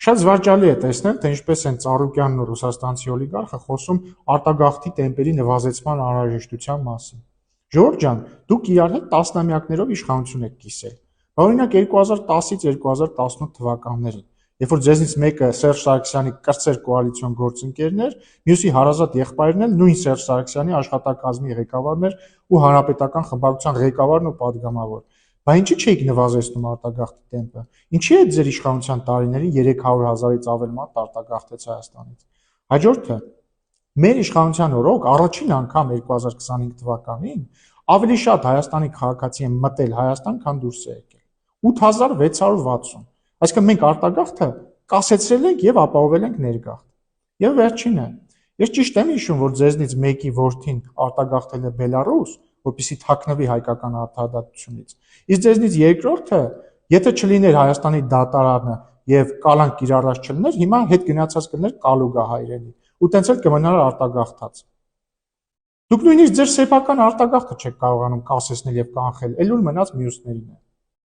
Շատ զվարճալի է տեսնել, թե ինչպես են Ծառուկյանն ու ռուսաստանցի օլիգարխը խոսում արտագաղթի տեմպերի նվազեցման անհրաժեշտության մասին։ Ժողովուրդ ջան, դուք իրար հետ տասնամյակներով իշխանություն եք կիսել։ Օրինակ 2010-ից 2018 թվականներին, երբ որ ձեզնից մեկը Սերժ Սարգսյանի կրտսեր կոալիցիոն գործընկերն էր, մյուսի հարազատ եղբայրն էլ նույն Սերժ Սարգսյանի աշխատակազմի ղեկավարն էր ու հանրապետական խմբակցության ղեկավարն ու падգամավոր։ Բա ինչի՞ չէիք նվազեցնում արտագաղթի տեմպը։ Ինչի՞ է ձեր իշխանության տարիներին 300,000-ից ավել մարդ արտագաղթեց Հայաստանից։ Հաջորդը մեր իշխանության օրոք առաջին անգամ 2025 թվականին ավելի շատ Հայաստանի քաղաքացի են մտել Հայաստան, քան դուրս է եկել։ 8660։ Այսինքն մենք արտագաղթը կասեցրել ենք եւ ապահովել ենք ներգաղթ։ Եվ վերջինը, ես ճիշտ եմ հիշում, որ ձեզնից մեկի որդին արտագաղթել է Բելարուս, որպեսզի թաքնվի հայկական արդարադատությունից։ Իսկ ձեզնից երկրորդը, եթե չլիներ Հայաստանի դատարանը եւ կալանք կիրառած չլիներ, հիմա հետ գնացած կլիներ Կալուգա հայրենի, ու տենց էլ կմնար արտագաղթած։ Դուք նույնիսկ ձեր սեփական արտագաղթը չեք կարողանում կասեցնել եւ կանխել, էլ ուր մնաց մյուսներին է։